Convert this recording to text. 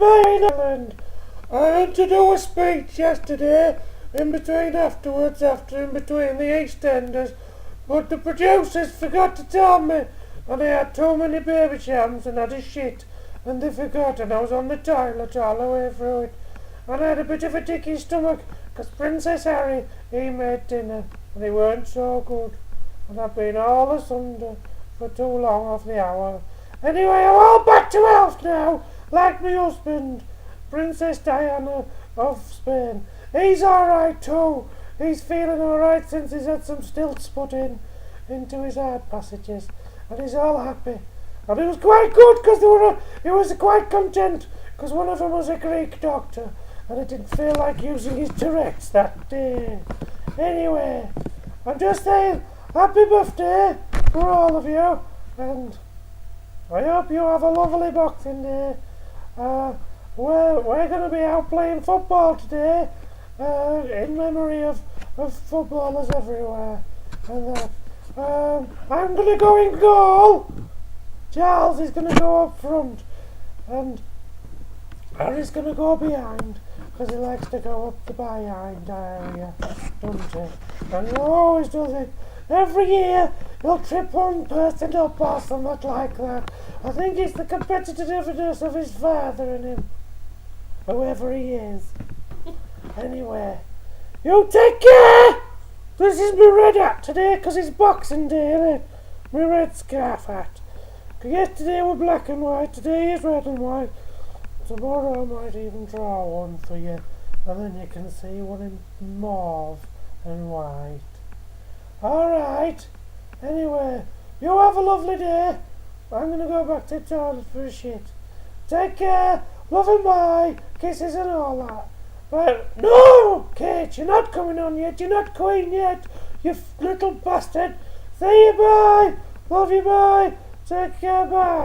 my island. I had to do a speech yesterday in between the EastEnders, but the producers forgot to tell me, and I had too many baby shams and had a shit, and they forgot, and I was on the toilet all the way through it, and I had a bit of a dicky stomach, because Princess Harry, he made dinner, and they weren't so good, and I've been all asunder for too long off the hour. Anyway, I'm all back to health now, like my husband, Princess Diana of Spain. He's alright too. He's feeling alright since he's had some stilts put into his heart passages, and he's all happy. And it was quite good because he was quite content because one of them was a Greek doctor, and it didn't feel like using his Tourette's that day. Anyway, I'm just saying happy birthday for all of you, and I hope you have a lovely Boxing Day. We're going to be out playing football today, in memory of footballers everywhere. And I'm going to go in goal. Charles is going to go up front, and Harry's going to go behind, because he likes to go up the behind area, doesn't he? And he always does it. Every year he'll trip one person up or something like that. I think it's the competitiveness of his father in him, whoever he is. Anyway, you take care! This is my red hat today because it's Boxing Day, innit? My red scarf hat. Yesterday were black and white, today is red and white. Tomorrow I might even draw one for you, and then you can see one in mauve and white. Alright, anyway, you have a lovely day. I'm going to go back to the toilet for a shit. Take care, love and bye, kisses and all that. But no, Kate, you're not coming on yet, you're not queen yet, you little bastard. See you, bye, love you, bye, take care, bye.